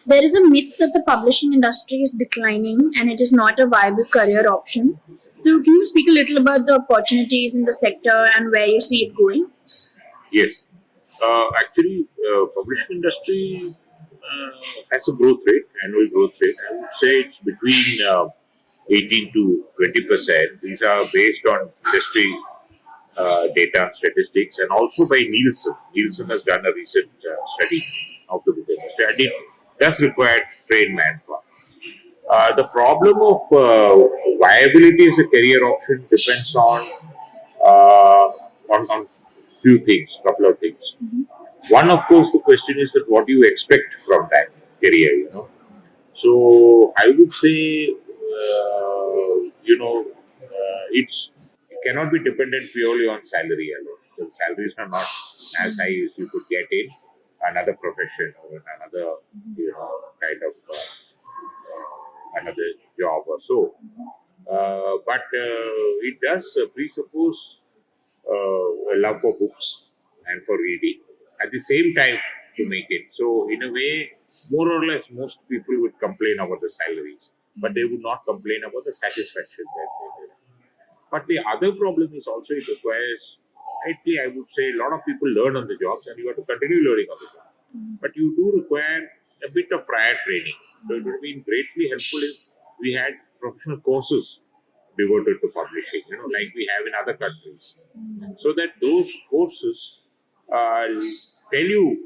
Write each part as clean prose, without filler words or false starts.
There is a myth that the publishing industry is declining and it is not a viable career option. So, can you speak a little about the opportunities in the sector and where you see it going? Yes. Actually, publishing industry has a growth rate, annual growth rate. I would say it's between 18 to 20%. These are based on industry data and statistics, and also by Nielsen. Nielsen has done a recent study of the book industry, and it does require trained manpower. The problem of viability as a career option depends on few things, couple of things. One, of course, the question is that what do you expect from that career, So I would say, it cannot be dependent purely on salary alone. The salaries are not as high as you could get in another profession or in another, kind of another job or so. But it does presuppose a love for books and for reading at the same time to make it. So, in a way, more or less, most people would complain about the salaries, but they would not complain about the satisfaction that they get. But the other problem is also it requires, rightly, I would say, a lot of people learn on the jobs and you have to continue learning on the job. But you do require a bit of prior training. So it would have been greatly helpful if we had professional courses devoted to publishing, like we have in other countries. So that those courses tell you,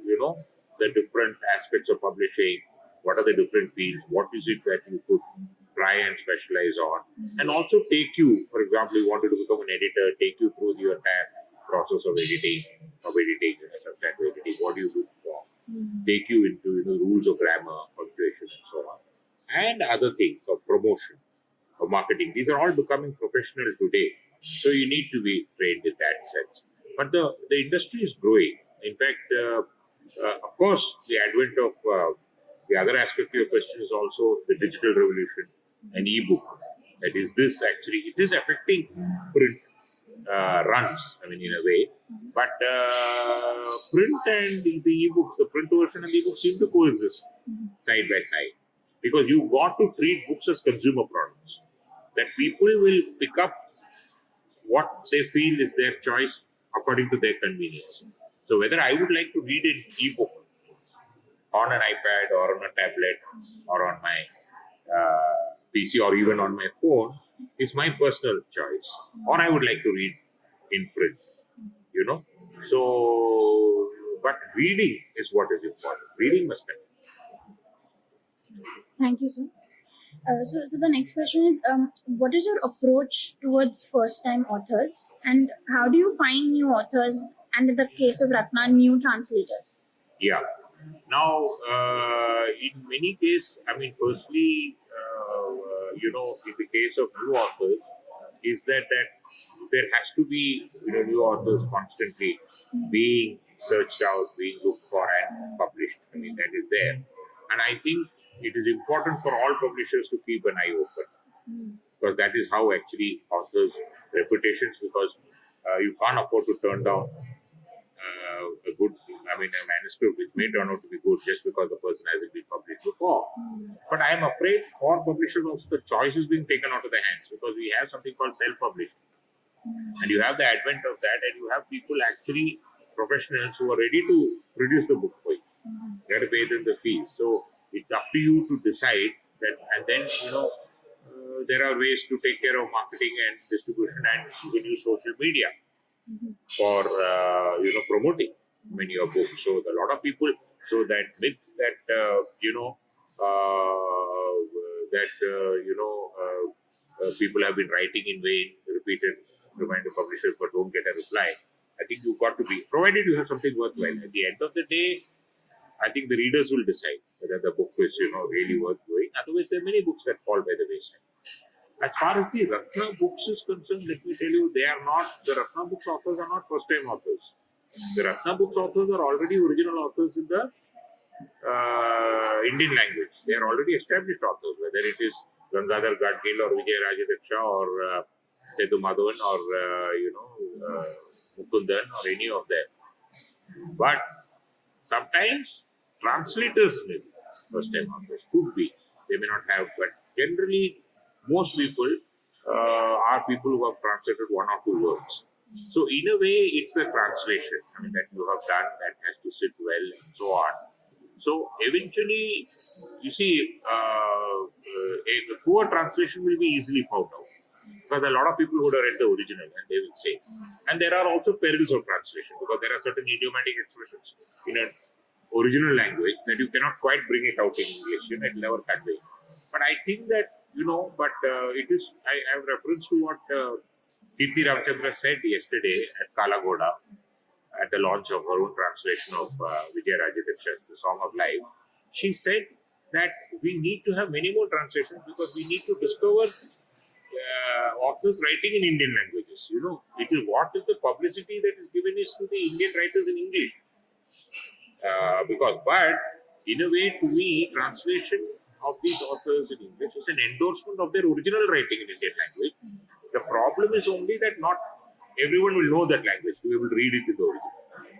the different aspects of publishing, what are the different fields, what is it that you could try and specialize on, and also take you, for example, you wanted to become an editor, take you through the entire process of editing, substantive editing, what do you look for, take you into rules of grammar, punctuation, and so on, and other things of promotion, of marketing. These are all becoming professional today, so you need to be trained in that sense. But the industry is growing. In fact, of course, the advent of the other aspect of your question is also the digital revolution, an e-book. That is, this actually it is affecting print runs. I mean, in a way, but print and the e-books, the print version and the e-book seem to coexist side by side, because you got to treat books as consumer products. That people will pick up what they feel is their choice according to their convenience. So whether I would like to read an e-book on an iPad or on a tablet or on my PC or even on my phone is my personal choice. Or I would like to read in print, So, but reading is what is important. Reading must continue. Thank you, sir. So the next question is, what is your approach towards first-time authors, and how do you find new authors, and in the case of Ratna, new translators? Yeah. Now, in many cases, I mean, firstly, in the case of new authors, is that there has to be new authors constantly being searched out, being looked for and published. I mean, that is there. And I think it is important for all publishers to keep an eye open, because that is how actually authors' reputations, because you can't afford to turn down a manuscript which may turn out to be good just because the person hasn't been published before. But I am afraid for publishers also the choice is being taken out of their hands, because we have something called self-publishing. And you have the advent of that, and you have people actually, professionals who are ready to produce the book for you. They have to pay them the fees. So it's up to you to decide that, and then, there are ways to take care of marketing and distribution, and you can use social media for promoting many of books. So a lot of people, so that myth that people have been writing in vain, repeated reminder publishers but don't get a reply. I think you've got to be, provided you have something worthwhile. At the end of the day, I think the readers will decide whether the book is really worth going. Otherwise, there are many books that fall by the wayside. As far as the Ratna Books is concerned, let me tell you, the Ratna Books authors are not first-time authors. The Ratna Books authors are already original authors in the Indian language. They are already established authors, whether it is Gangadhar Gadgil or Vijay Rajadaksha or Sethu Madhavan or Mukundan or any of them. But sometimes translators may be. first time authors. Could be. They may not have, but generally, most people are people who have translated one or two words. So, in a way, it's the translation, I mean, that you have done that has to sit well and so on. So, eventually, you see, a poor translation will be easily found out. Because a lot of people would have read the original and they will say. And there are also perils of translation because there are certain idiomatic expressions in an original language that you cannot quite bring it out in English. You know, it never convey. But I think that, it is, I have reference to what Kirti Ramchandra said yesterday at Kalagoda at the launch of her own translation of Vijay Rajadhaksha's The Song of Life. She said that we need to have many more translations because we need to discover authors writing in Indian languages. It is what is the publicity that is given is to the Indian writers in English. But in a way, to me, translation of these authors in English is an endorsement of their original writing in Indian language. The problem is only that not everyone will know that language to be able to read it in the original.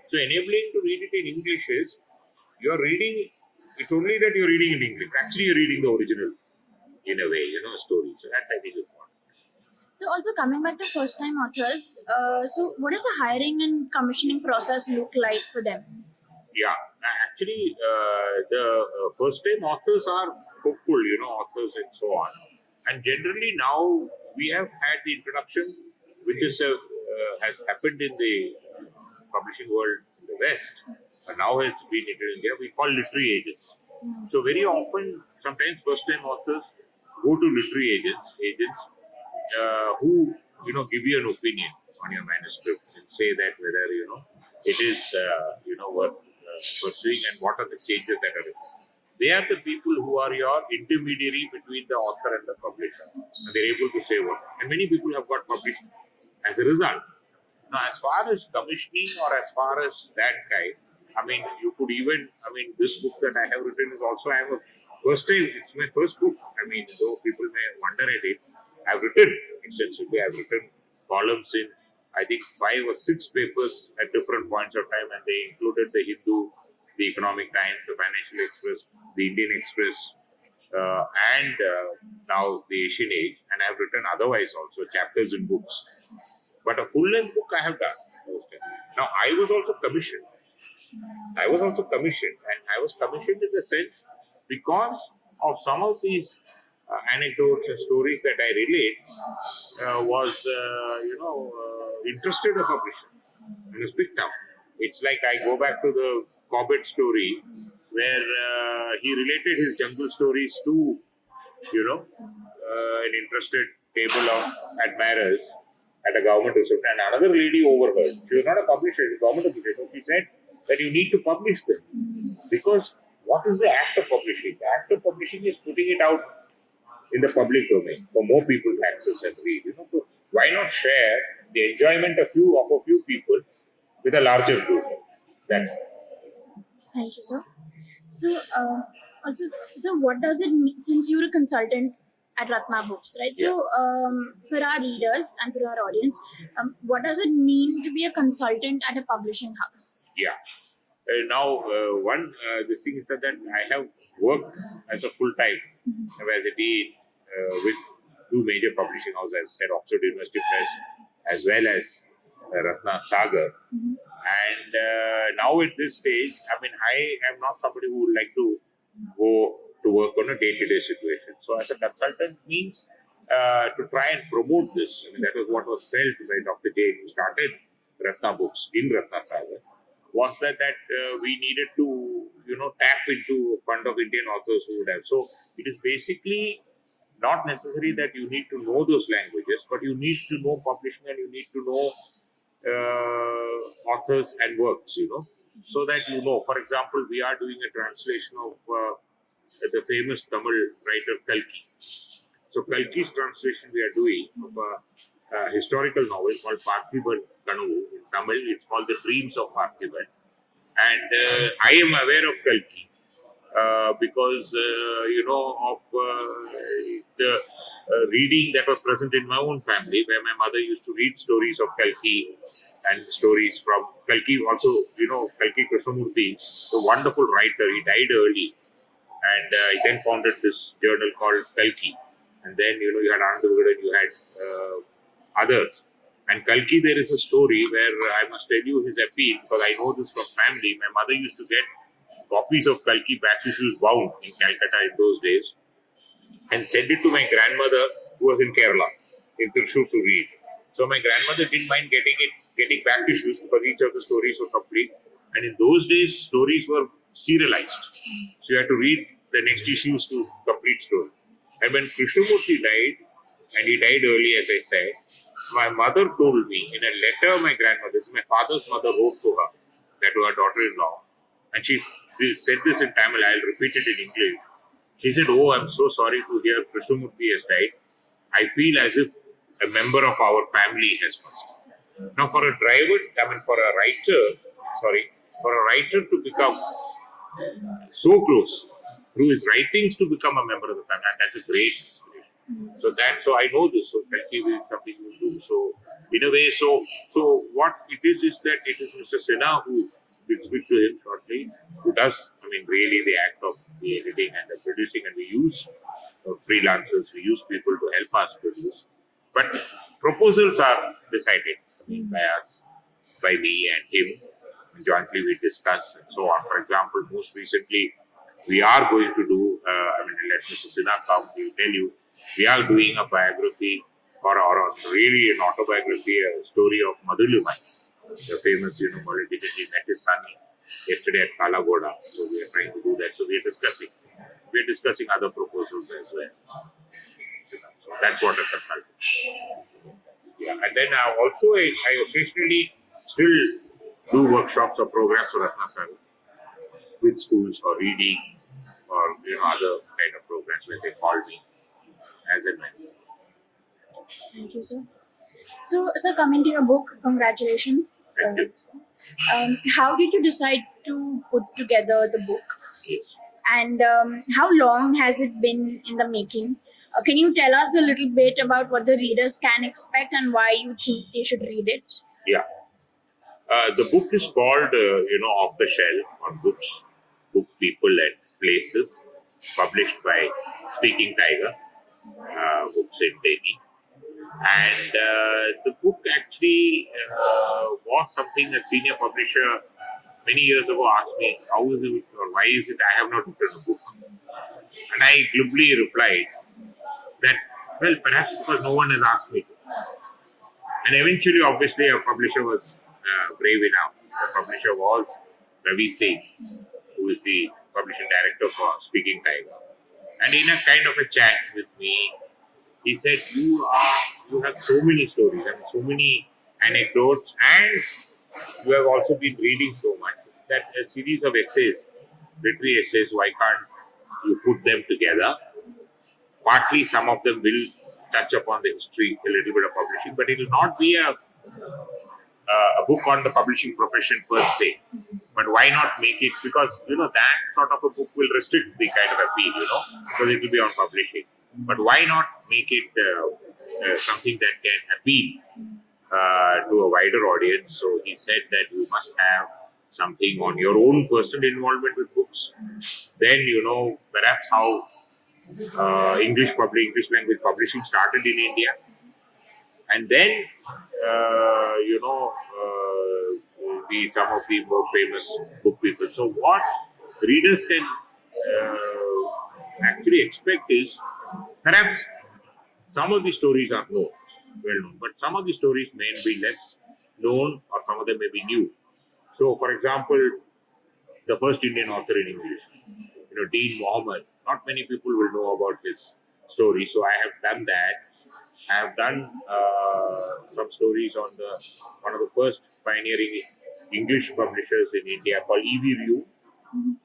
So enabling to read it in English is you're reading. It's only that you're reading in English. Actually, you're reading the original in a way. Story. So that's, I think, important. So also coming back to first time authors, so what does the hiring and commissioning process look like for them? Yeah, actually, the first time authors are hopeful, authors and so on. And generally now we have had the introduction, which is has happened in the publishing world in the West, and now has been in India. We call literary agents. So very often, sometimes first time authors go to literary agents who give you an opinion on your manuscript and say that whether it is worth pursuing and what are the changes that are required. They are the people who are your intermediary between the author and the publisher, and they're able to say what. And many people have got published as a result. Now, as far as commissioning or as far as that kind, you could even, this book that I have written is also, it's my first book. Though people may wonder at it, I've written extensively. I've written columns in, I think, 5 or 6 papers at different points of time, and they included the Hindu, the Economic Times, the Financial Express, the Indian Express, and now the Asian Age. And I've written otherwise also chapters in books. But a full-length book I have done. Now, I was also commissioned. And I was commissioned in the sense because of some of these anecdotes and stories that I relate was, interested the publisher and was picked up. It's like I go back to the Cobbett story where he related his jungle stories to, an interested table of admirers at a government reception, and another lady overheard. She was not a publisher, she was a government official. She said that you need to publish them because what is the act of publishing? The act of publishing is putting it out in the public domain for more people to access and read. So why not share the enjoyment of a few people with a larger group? That's Thank you, sir. So what does it mean, since you're a consultant at Ratna Books, right? Yeah. So for our readers and for our audience, what does it mean to be a consultant at a publishing house? Yeah. This thing is that I have worked as a full-time as a dean with 2 major publishing houses, as I said, Oxford University Press, as well as Ratna Sagar. Mm-hmm. And now at this stage, I am not somebody who would like to go to work on a day-to-day situation. So as a consultant means to try and promote this. That was what was felt by Dr. Jain, who started Ratna Books in Ratna Sagar, was that we needed to, tap into a fund of Indian authors who would have. So it is basically not necessary that you need to know those languages, but you need to know publishing and you need to know authors and works, so that For example, we are doing a translation of the famous Tamil writer Kalki. So Kalki's translation we are doing of a historical novel called Parthiban. In Tamil, it's called The Dreams of Parthiban. And I am aware of Kalki because, of the reading that was present in my own family, where my mother used to read stories of Kalki and stories from Kalki. Also, Kalki Krishnamurti, the wonderful writer, he died early. And he then founded this journal called Kalki. And then, you had Anand Vigadan, you had others. And Kalki, there is a story where I must tell you his appeal, because I know this from family. My mother used to get copies of Kalki back issues bound in Calcutta in those days and send it to my grandmother, who was in Kerala, in Thrissur, to read. So my grandmother didn't mind getting back issues, because each of the stories were complete. And in those days, stories were serialized. So you had to read the next issues to complete story. And when Krishnamurti died, and he died early, as I said, my mother told me in a letter my grandmother, this is my father's mother, wrote to her, that to her daughter-in-law. And she said this in Tamil, I'll repeat it in English. She said, "Oh, I'm so sorry to hear Krishnamurti has died. I feel as if a member of our family has passed." Now, for a writer to become so close through his writings to become a member of the family, that's a great inspiration. So I know this. So Kalki is something we do. So in a way, so what it is that it is Mr. Sinha who will speak to him shortly, who does, really the act of the editing and the producing, and we use freelancers, we use people to help us produce. But proposals are decided by us, by me and him. Jointly we discuss and so on. For example, most recently, we are going to do, let Mr. Sinha come, he will tell you, we are doing a biography or really an autobiography, a story of Madhulumai, the famous, politician. He met his son yesterday at Kalagoda. So we are trying to do that. So we are discussing other proposals as well. So that's what a consultant. Yeah. And then I occasionally still do workshops or programs for Ratna Sir with schools or reading or other kind of programs where they call me as and when. Thank you, sir. So, sir, coming to your book, congratulations. Thank you. How did you decide to put together the book? Yes. And how long has it been in the making? Can you tell us a little bit about what the readers can expect and why you think they should read it? Yeah. The book is called, Off the Shelf on Books, Book, People and Places, published by Speaking Tiger Books in Delhi. And the book actually was something a senior publisher many years ago asked me, how is it or why is it I have not written a book? And I glibly replied that, well, perhaps because no one has asked me to. And eventually, obviously, a publisher was brave enough. The publisher was Ravi Singh, who is the publishing director for Speaking Tiger. And in a kind of a chat with me, he said, you have so many stories and so many anecdotes, and you have also been reading so much that a series of essays, literary essays, why can't you put them together? Partly, some of them will touch upon the history, a little bit of publishing, but it will not be a book on the publishing profession per se. But why not make it, because that sort of a book will restrict the kind of appeal, because it will be on publishing. But why not make it something that can appeal to a wider audience? So he said that you must have something on your own personal involvement with books. Then perhaps how English language publishing started in India, and then some of the more famous book people. So what readers can actually expect is perhaps some of the stories are well known, but some of the stories may be less known, or some of them may be new. So, for example, the first Indian author in English, Dean Mohammed. Not many people will know about his story, so I have done that. I have done some stories on one of the first pioneering English publishers in India called E.V. Ryu,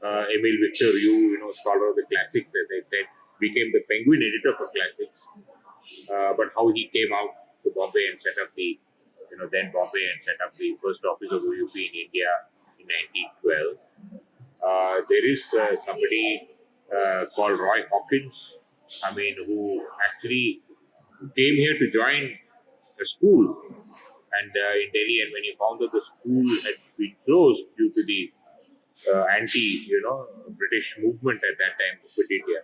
Emil Victor Ryu, scholar of the classics, as I said, became the Penguin editor for classics. But how he came out to Bombay and set up the first office of OUP in India in 1912. There is somebody called Roy Hawkins, who actually came here to join a school and in Delhi, and when he found that the school had been closed due to the anti, British movement at that time to quit India.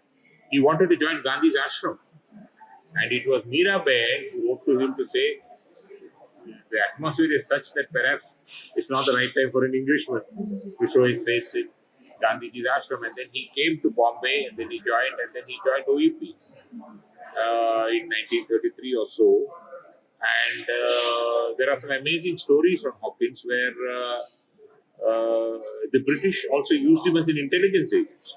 He wanted to join Gandhi's ashram. And it was Mirabai who wrote to him to say, the atmosphere is such that perhaps it's not the right time for an Englishman to show his face in Gandhiji's ashram. And then he came to Bombay and then he joined OEP in 1933 or so. And there are some amazing stories on Hawkins where the British also used him as an intelligence agent.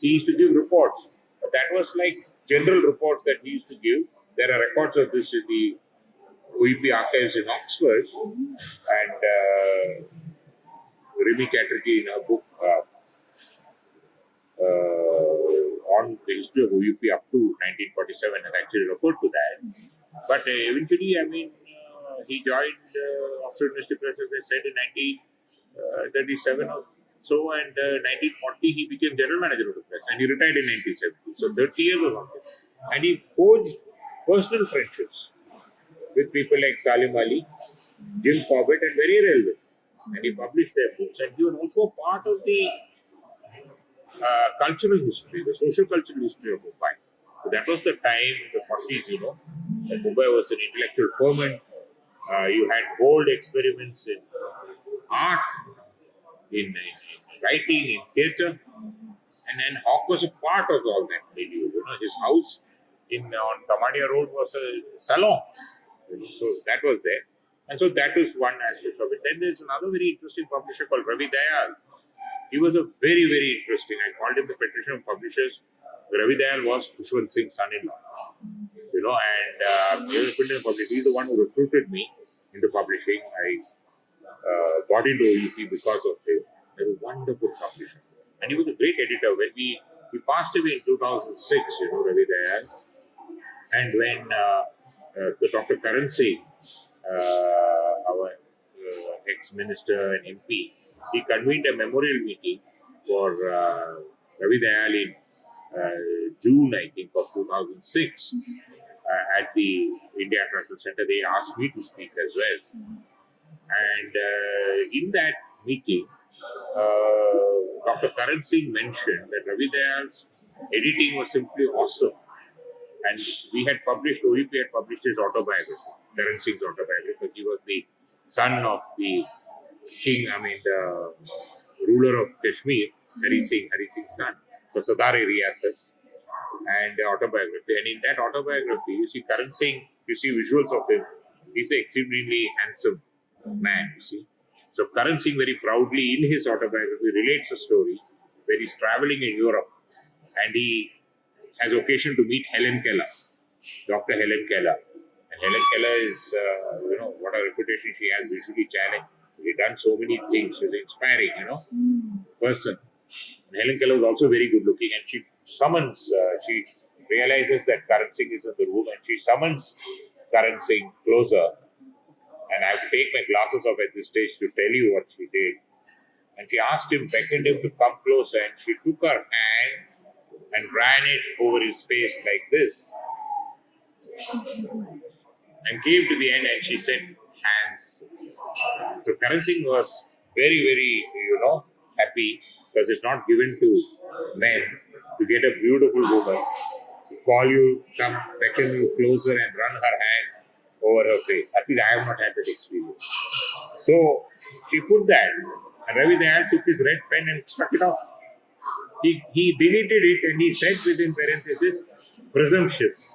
He used to give reports. But that was like general reports that he used to give. There are records of this in the OEP archives in Oxford. And Rimi Chatterjee in her book on the history of OEP up to 1947 has actually referred to that. But eventually, he joined Oxford University Press, as I said, in 1937 or so, and 1940 he became general manager of the press, and he retired in 1970. So 30 years was on it. And he forged personal friendships with people like Salim Ali, Jim Corbett, and very relevant. And he published their books, and he was also a part of the cultural history, the social cultural history of Mumbai. So that was the time, the 40s, that Mumbai was an intellectual ferment. You had bold experiments in art, in writing, in theatre, and then Hawk was a part of all that milieu. His house on Kamadia Road was a salon. So that was there. And so that is one aspect of it. Then there's another very interesting publisher called Ravi Dayal. He was a very, very interesting, I called him the patrician of publishers. Ravi Dayal was Khushwant Singh's son-in-law. And he was put in the publishing. He's the one who recruited me into publishing. I got into OEP because of him. He was a wonderful publisher. And he was a great editor. When he passed away in 2006, Ravi Dayal. And when the Dr. Karan Singh, our ex-minister and MP, he convened a memorial meeting for Ravi Dayal in June, I think, of 2006 at the India International Center. They asked me to speak as well. And in that meeting, Dr. Karan Singh mentioned that Ravi Dayal's editing was simply awesome. And OEP had published his autobiography, Karan Singh's autobiography, because he was the son of the king, the ruler of Kashmir, Hari Singh's son. So Sadar Riyasat, and the autobiography. And in that autobiography, you see Karan Singh, you see visuals of him. He's an extremely handsome man, you see. So Karan Singh very proudly in his autobiography relates a story where he's traveling in Europe and he has occasion to meet Helen Keller, Dr. Helen Keller. And Helen Keller is, what a reputation she has, visually challenged. She's done so many things. She's an inspiring, person. And Helen Keller was also very good looking, and she realizes that Karan Singh is in the room, and she summons Karan Singh closer. And I have to take my glasses off at this stage to tell you what she did. And she beckoned him to come closer, and she took her hand and ran it over his face like this. And came to the end, and she said, hands. So Karan Singh was very, very, happy, because it's not given to men to get a beautiful woman to call you, come beckon you closer and run her hand over her face. At least I have not had that experience. So she put that, and Ravi Dayal took his red pen and struck it off. He deleted it and he said within parenthesis, presumptuous.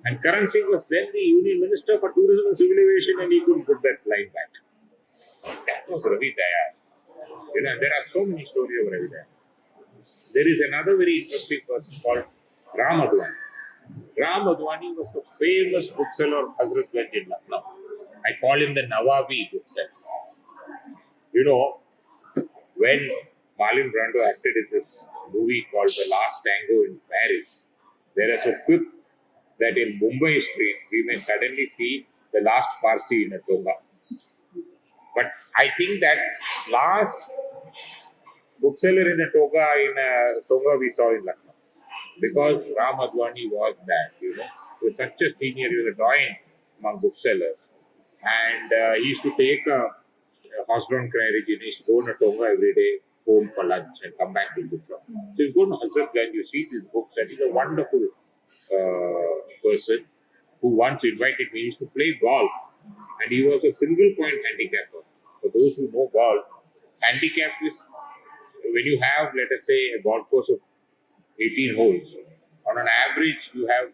And Karan Singh was then the Union Minister for Tourism and Civil Aviation, and he couldn't put that line back. That was Ravi Dayal. There are so many stories of Ravi Dayal. There is another very interesting person called Ram Advani. Ram Advani was the famous bookseller of Hazratganj in Lucknow. I call him the Nawabi bookseller. When Marlon Brando acted in this movie called The Last Tango in Paris, there is a quip that in Mumbai street we may suddenly see the last Parsi in a toga. But I think that last bookseller in a toga we saw in Lucknow. Because Ram Advani was that, he was such a senior, he was a doyen among booksellers. And he used to take a horse-drawn carriage, he used to go in a toga every day, home for lunch and come back to the shop. So you go to Hazratganj, you see these books, and he's a wonderful person who once invited me. He used to play golf, and he was a single point handicapper. For those who know golf, handicap is when you have, let us say, a golf course of 18 holes. On an average, you have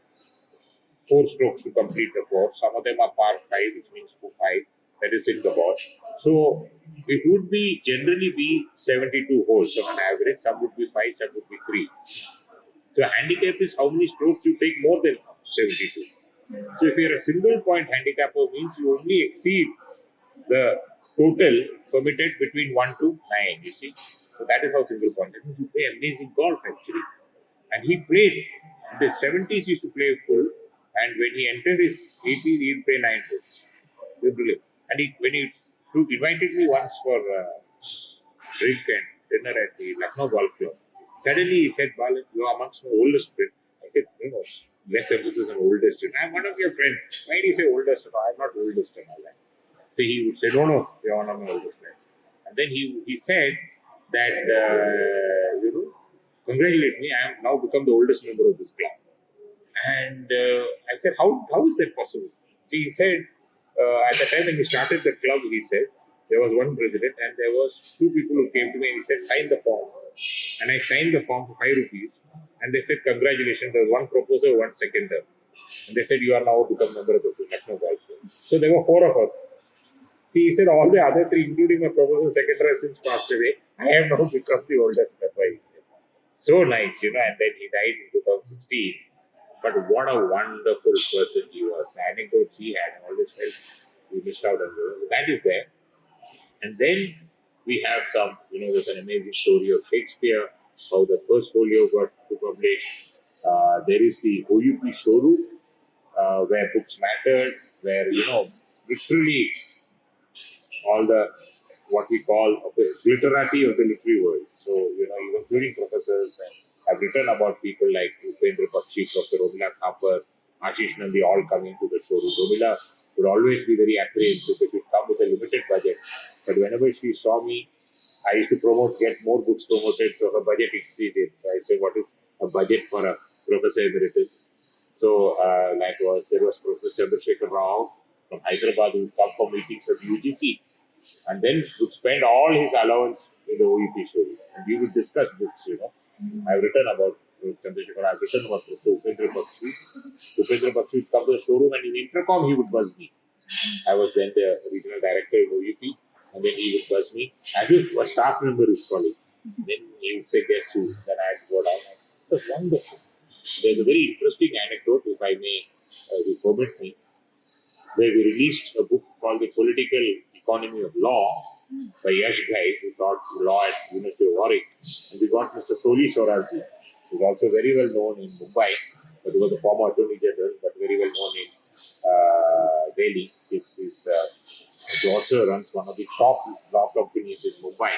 4 strokes to complete the course. Some of them are par 5, which means 5. That is in the ball. So it would be generally be 72 holes on an average. Some would be 5, some would be 3. So handicap is how many strokes you take more than 72. So if you're a single point handicapper, means you only exceed the total permitted between 1 to 9. You see, so that is how single point. That means you play amazing golf actually. And he played in the 70s. He used to play full, and when he entered his 80s, he'd play 9 holes. Brilliant. And when he invited me once for drink and dinner at the Lucknow Golf Club, suddenly he said, "Balan, you are amongst my oldest friends." I said, less emphasis on oldest. I'm one of your friends. Why do you say oldest? No, I'm not oldest and all that. So he would say, no, you're one of my oldest friends. And then he said that, congratulate me, I have now become the oldest member of this club. And I said, how is that possible? See, he said, at the time when we started the club, he said, there was one president and there was 2 people who came to me and he said, sign the form. And I signed the form for 5 rupees. And they said, congratulations, there was one proposer, one seconder. And they said, you are now become member of the Lucknow Golf Club. So there were 4 of us. See, he said, all the other 3, including my proposer and seconder, have since passed away. I have now become the oldest member, he said. So nice, and then he died in 2016. But what a wonderful person he was. The anecdotes he had, I always felt we missed out on those. That is there. And then we have some, there's an amazing story of Shakespeare, how the first folio got to publish. There is the OUP showroom, where books mattered, where, literally all the, what we call, the glitterati of the literary world. So, even including professors, and I've written about people like Upendra Bakshi, Professor Romila Thapar, Ashish Nandi, all coming to the showroom. Romila would always be very apprehensive. They should come with a limited budget. But whenever she saw me, I used to get more books promoted, so her budget exceeded. So I said, what is a budget for a professor emeritus? So there was Professor Chandrasekhar Rao from Hyderabad who would come for meetings at UGC and then would spend all his allowance in the OEP showroom. And we would discuss books, I've written about Chandrasekhar, I've written about Professor Upendra Bakshi. Upendra Bakshi would come to the showroom and in the intercom he would buzz me. I was then the regional director in OEP. And then he would buzz me as if a staff member is calling. Then he would say, guess who? Then I had to go down. It was wonderful. There's a very interesting anecdote, if I may, you permit me, where we released a book called The Political Economy of Law by Yash Ghai, who taught law at University of Warwick. And we got Mr. Soli Soraji, who is also very well known in Mumbai, but he was the former Attorney General, but very well known in Delhi. His daughter runs one of the top law companies in Mumbai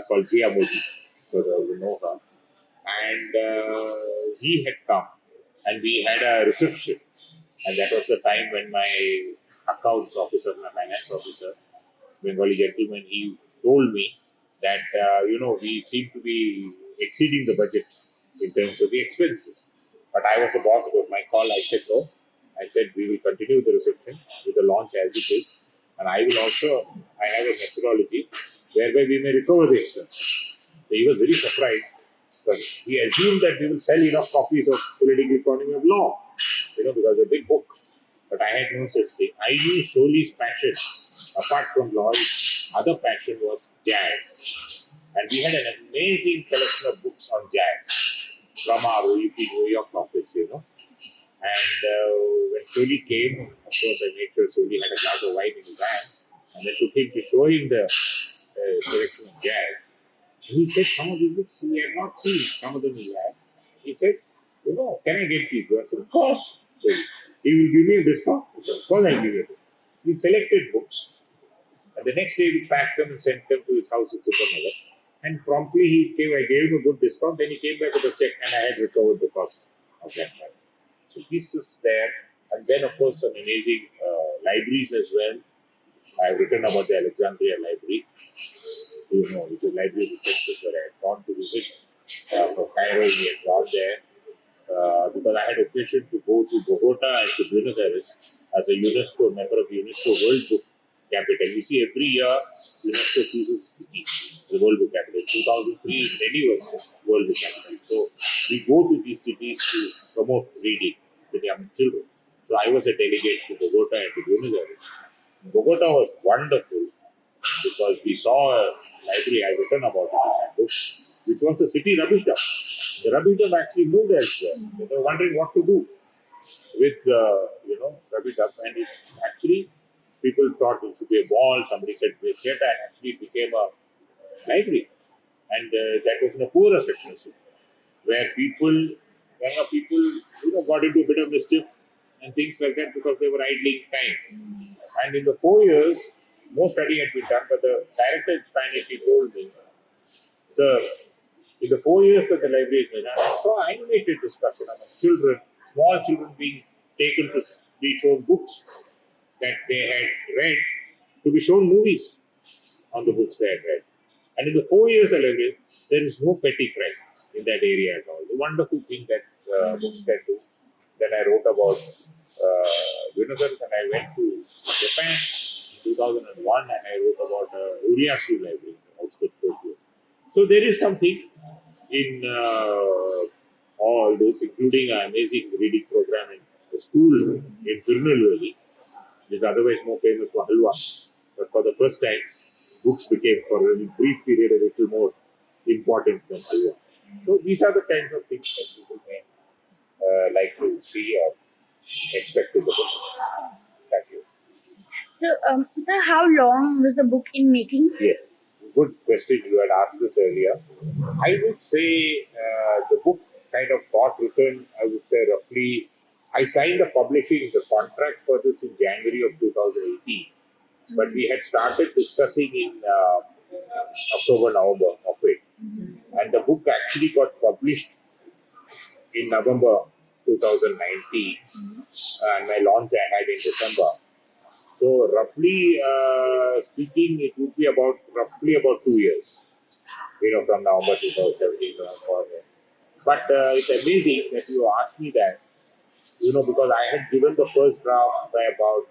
called Zia Modi, so you know her. And he had come and we had a reception. And that was the time when my accounts officer, my finance officer, Bengali gentleman, he told me that, we seem to be exceeding the budget in terms of the expenses. But I was the boss, it was my call. I said no. I said we will continue the reception with the launch as it is. And I have a methodology whereby we may recover the expense. So he was very surprised, but he assumed that we will sell enough copies of Political Economy of Law, because it's a big book. But I had no such thing. I knew Soli's passion, apart from law, his other passion was jazz. And we had an amazing collection of books on jazz from our OUP New York office, And when Soli came, of course, I made sure Soli had a glass of wine in his hand and then took him to show him the collection of jazz. And he said, some of these books he had not seen, some of them he had. He said, can I get these books? I said, of course. So he will give me a discount. I said, of course I'll give you a discount. He selected books. And the next day we packed them and sent them to his house in Supernagar. And promptly I gave him a good discount. Then he came back with a check and I had recovered the cost of that money. So this is there. And then, of course, some amazing libraries as well. I've written about the Alexandria Library. which is Library of the Senses, where I had gone to visit from Cairo. We had gone there because I had occasion to go to Bogota and to Buenos Aires as a UNESCO member of the UNESCO World Book Capital. You see, every year UNESCO chooses a city, the World Book Capital. In 2003, Delhi was World Book Capital. So we go to these cities to promote reading to the young children. So I was a delegate to Bogota and to Buenos Aires. Bogota was wonderful because we saw a library, I've written about it in my book, which was the city rubbish dump. The rubbish dump actually moved elsewhere. They were wondering what to do with the rubbish dump, and it actually people thought it should be a mall. Somebody said it would be a theatre, and actually it became a library. And that was in a poorer section of city, where younger people, got into a bit of mischief and things like that because they were idling time. And in the 4 years, no study had been done, but the director in Spanish, he told me, sir, in the 4 years that the library has been done, I saw animated discussion among children, small children being taken to be shown books that they had read, to be shown movies on the books they had read. And in the 4 years of the library, there is no petty crime in that area at all. The wonderful thing that books can do. Then I wrote about Buenos Aires, and I went to Japan in 2001, and I wrote about Uriyasu Library, outskirts Tokyo. So there is something in all this, including an amazing reading program in the school in Tirunelveli, which is otherwise more famous for halwa. But for the first time, books became, for a brief period, a little more important than halwa. So these are the kinds of things that people may like to see or expect in the book. Thank you. So, sir, how long was the book in making? Yes, good question. You had asked this earlier. I would say the book kind of got written, I would say roughly, I signed the publishing, the contract for this in January of 2018. But we had started discussing in October, November of it. And the book actually got published in November 2019. And my launch I had in December. So roughly speaking, it would be roughly about 2 years, from November 2017 forward. But it's amazing that you asked me that, because I had given the first draft by about,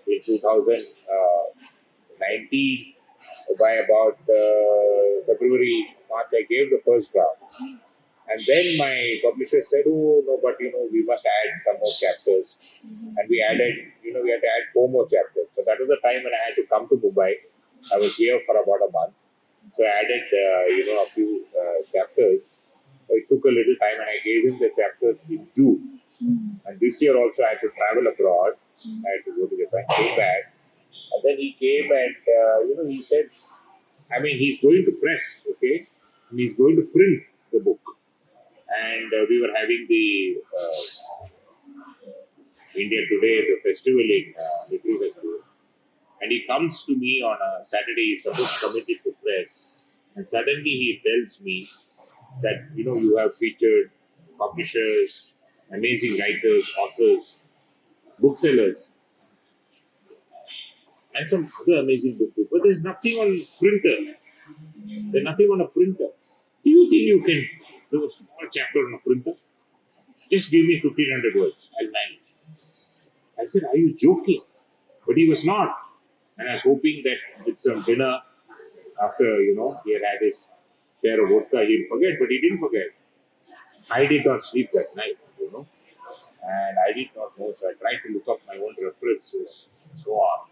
in 2019, by about February, March, I gave the first draft. And then my publisher said, oh, no, but, we must add some more chapters. And we added, we had to add 4 more chapters. But that was the time when I had to come to Mumbai. I was here for about a month. So I added, a few chapters. It took a little time, and I gave him the chapters in June. And this year also I had to travel abroad. I had to go to Japan, came back. And then he came and, he said, he's going to press, okay? And he's going to print the book. And we were having the India Today, the festival in Literary Festival. And he comes to me on a Saturday, he's supposed to commit it to press. And suddenly he tells me that, you have featured publishers, amazing writers, authors, booksellers, and some other amazing books. But there's nothing on printer. There's nothing on a printer. Do you think you can do a small chapter on a printer? Just give me 1,500 words. I'll manage. I said, are you joking? But he was not. And I was hoping that with some dinner, after, he had had his share of vodka, he'd forget. But he didn't forget. I did not sleep that night, and I did not know. So I tried to look up my own references and so on.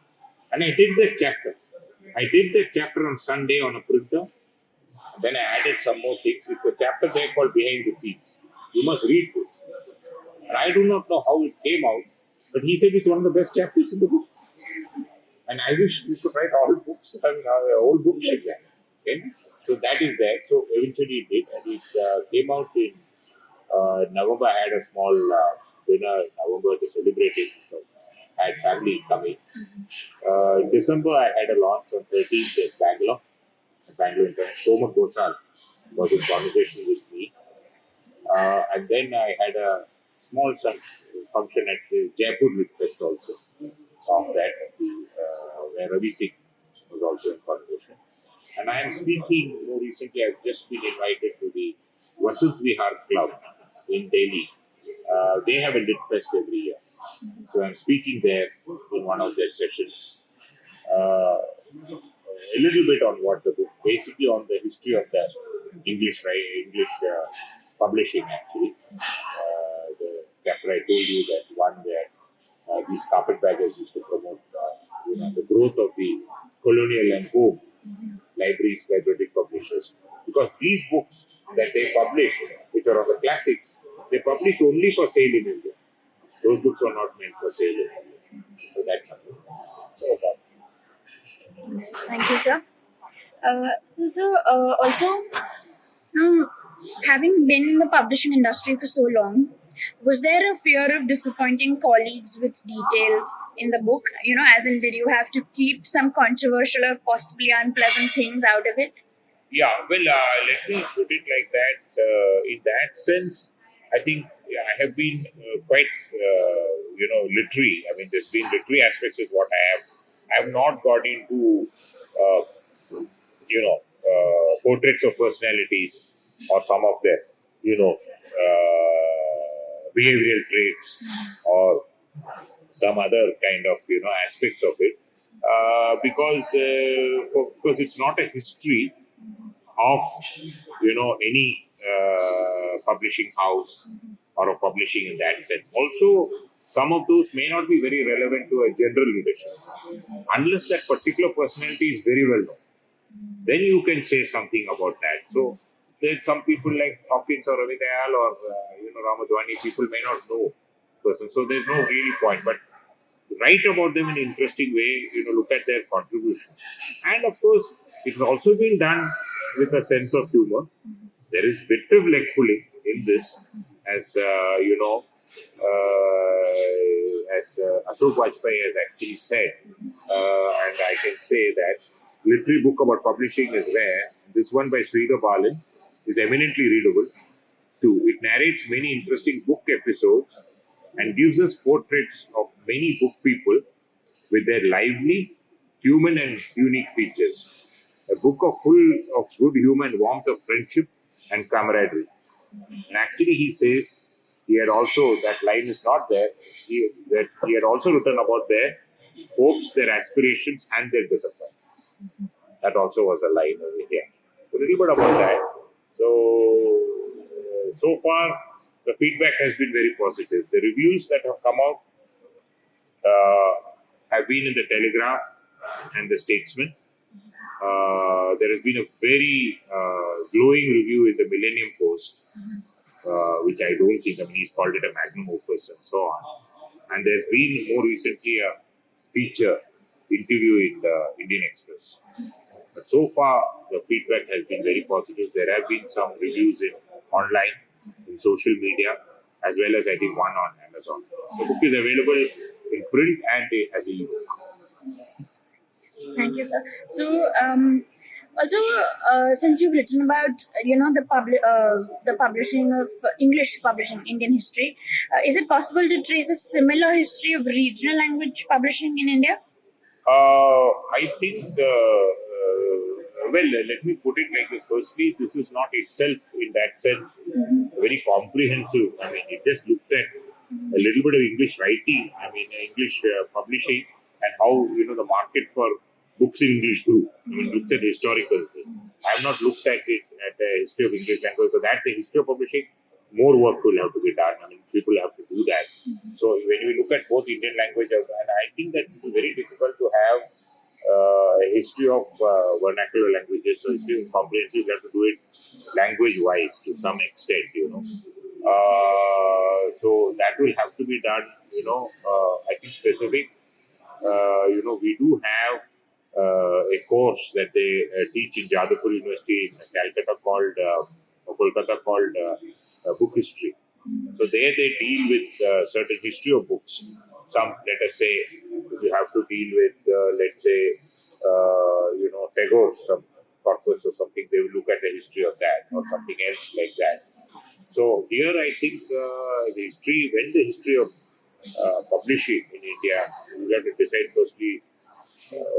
And I did that chapter. I did that chapter on Sunday on a printer. Then I added some more things. It's a chapter there called Behind the Scenes. You must read this. And I do not know how it came out, but he said it's one of the best chapters in the book. And I wish we could write all books, a whole book like that. Okay? So that is that. So eventually it did. And it came out in November. I had a small dinner in November to celebrate it because I had family coming. December, I had a launch on 13th in Bangalore. Soma Ghoshal was in conversation with me. And then I had a small function at the Jaipur Lit Fest also. Of that, where Ravi Singh was also in conversation. And I am speaking more recently. I've just been invited to the Vasant Vihar Club in Delhi. They have a lit fest every year. So I'm speaking there in one of their sessions. A little bit on what the book, basically on the history of the English publishing actually. The chapter I told you that one where these carpetbaggers used to promote, the growth of the colonial and home libraries by British publishers. Because these books that they publish, which are of the classics, they published only for sale in India. Those books were not meant for sale in India. So that's something. So, Thank you, sir. Also, now, having been in the publishing industry for so long, was there a fear of disappointing colleagues with details in the book? As in, did you have to keep some controversial or possibly unpleasant things out of it? yeah, well, let me put it like that. In that sense, I think I have been quite, literary. I mean, there's been literary aspects is what I have. I have not got into, uh, portraits of personalities or some of their, behavioral traits or some other kind of, aspects of it. Because it's not a history of any publishing house or a publishing in that sense. Also, some of those may not be very relevant to a general readership unless that particular personality is very well known. Then you can say something about that. So there's some people like Hawkins or Ravi Dayal or Ramadwani. People may not know person, so there's no real point. But write about them in an interesting way, look at their contribution. And of course, it's also been done with a sense of humor. There is bit of leg pulling in this, as Ashok Vajpayee has actually said, and I can say that literary book about publishing is rare. This one by Sridhar Balan is eminently readable too. It narrates many interesting book episodes and gives us portraits of many book people with their lively, human and unique features. A book full of good human warmth of friendship and camaraderie. And actually he says he had also, that line is not there, that he had also written about their hopes, their aspirations and their disappointments. That also was a line over here. A little bit about that. So far the feedback has been very positive. The reviews that have come out have been in the Telegraph and the Statesman. There has been a very glowing review in the Millennium Post, which I don't think, he's called it a magnum opus and so on. And there's been more recently a feature interview in the Indian Express. But so far, the feedback has been very positive. There have been some reviews online, in social media, as well as I think one on Amazon. The book is available in print and as an ebook. Thank you, sir. So, also, since you've written about the publishing of English publishing, Indian history, is it possible to trace a similar history of regional language publishing in India? I think, let me put it like this. Firstly, this is not itself, in that sense, very comprehensive. It just looks at a little bit of English writing, English publishing, and how, the market for books in English grew. It looks at historical thing. I have not looked at it at the history of English language, but that the history of publishing, more work will have to be done. People have to do that. So when we look at both Indian language, and I think that it is very difficult to have a history of vernacular languages. So history of comprehensive, you have to do it language-wise to some extent, So that will have to be done, I think specific. We do have a course that they teach in Jadavpur University in Calcutta called, Kolkata called book history. So there they deal with certain history of books. Some, let us say, if you have to deal with, let's say, Tagore's some corpus or something, they will look at the history of that or something else like that. So here I think when the history of publishing in India, you have to decide firstly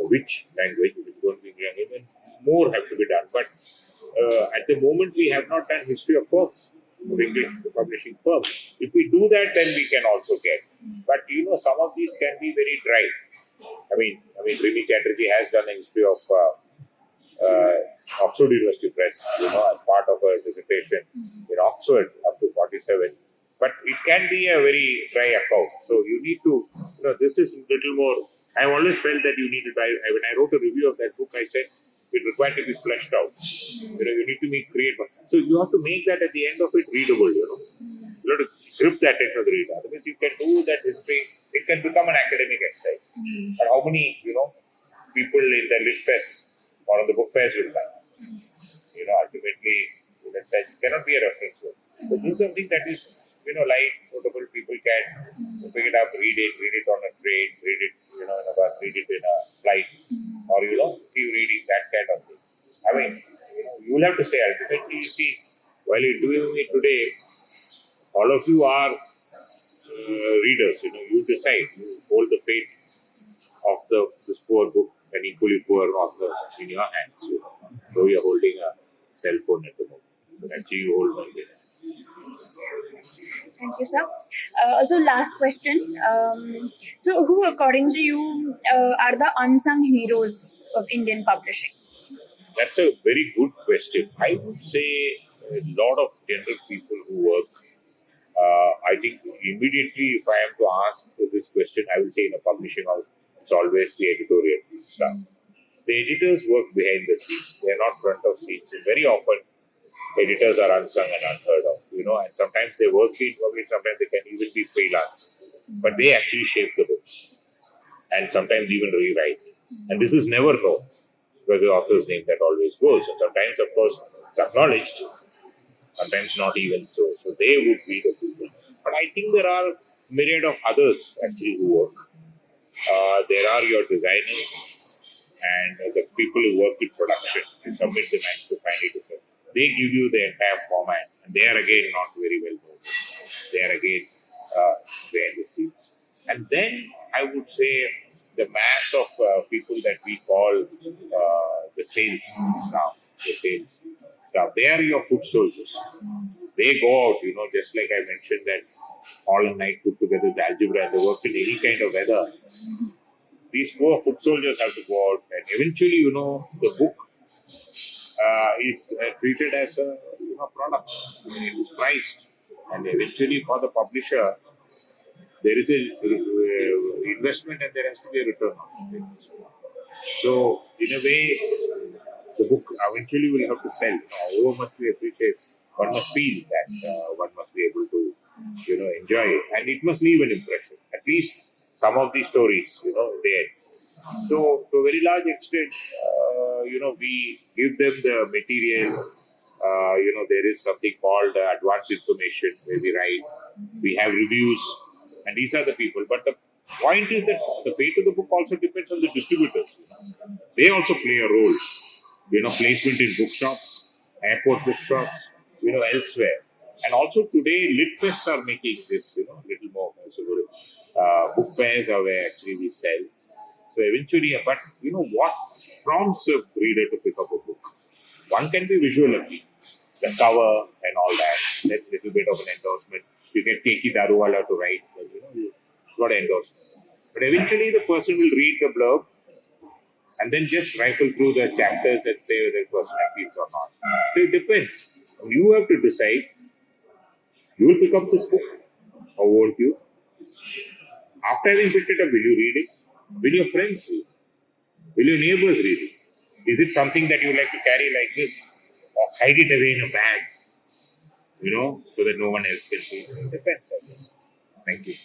which language it is going to be English. more have to be done. But at the moment, we have not done history of firms, of English publishing firms. If we do that, then we can also get. But some of these can be very dry. I mean, Rimi Chatterjee has done a history of Oxford University Press, as part of a dissertation in Oxford up to 47. But it can be a very dry account. So you need to, this is little more. I've always felt that you need to try. When I wrote a review of that book, I said it required to be fleshed out. You need to make creative. So you have to make that at the end of it readable. You have to grip the attention of the reader. Otherwise, you can do that history. It can become an academic exercise. But how many, people in the lit fest or on the book fairs will buy? Ultimately, that cannot be a reference book. But this is something that is, light, notable. People can pick it up, read it on a train, read it, in a bus, read it in a flight, or, keep reading that kind of thing. I mean, you will have to say, ultimately, you see, while you're doing it today, all of you are readers, you decide, you hold the fate of this poor book, an equally poor author in your hands, So you're holding a cell phone at the moment. But actually you hold one there. Thank you, sir. Also, last question. So, who, according to you, are the unsung heroes of Indian publishing? That's a very good question. I would say a lot of general people who work. I think immediately, if I am to ask this question, I will say in a publishing house, it's always the editorial staff. The editors work behind the scenes. They are not front of scenes. And very often, editors are unsung and unheard of, and sometimes they work in public, sometimes they can even be freelance. But they actually shape the book and sometimes even rewrite. And this is never known because the author's name that always goes. And sometimes, of course, it's acknowledged, sometimes not even so. So they would be the people. But I think there are myriad of others actually who work. There are your designers and the people who work in production. You submit the match to finally different. They give you the entire format, and they are again not very well known. They are again behind the scenes. And then I would say the mass of people that we call the sales staff, they are your foot soldiers. They go out, just like I mentioned that all night put together the algebra and they work in any kind of weather. These poor foot soldiers have to go out, and eventually, the book is treated as a product. It is priced, and eventually for the publisher, there is a investment and there has to be a return on it. So, in a way, the book eventually will have to sell. However much we appreciate, one must feel that one must be able to, enjoy it, and it must leave an impression. At least some of these stories, there. So, to a very large extent, we give them the material. There is something called advanced information where we write. We have reviews, and these are the people. But the point is that the fate of the book also depends on the distributors. They also play a role. Placement in bookshops, airport bookshops, elsewhere. And also today, lit fests are making this, little more possible. Book fairs are where actually we sell. So eventually, but what prompts a reader to pick up a book? One can be visual appeal, the cover and all that. That little bit of an endorsement. You get Kalki Daruwala to write, you got an endorsement. But eventually, the person will read the blurb and then just rifle through the chapters and say whether the person appeals or not. So it depends. You have to decide. You will pick up this book or won't you? After having picked it up, will you read it? Will your friends read it? Will your neighbors read it? Is it something that you like to carry like this or hide it away in a bag, so that no one else can see it? It depends, I guess. Thank you.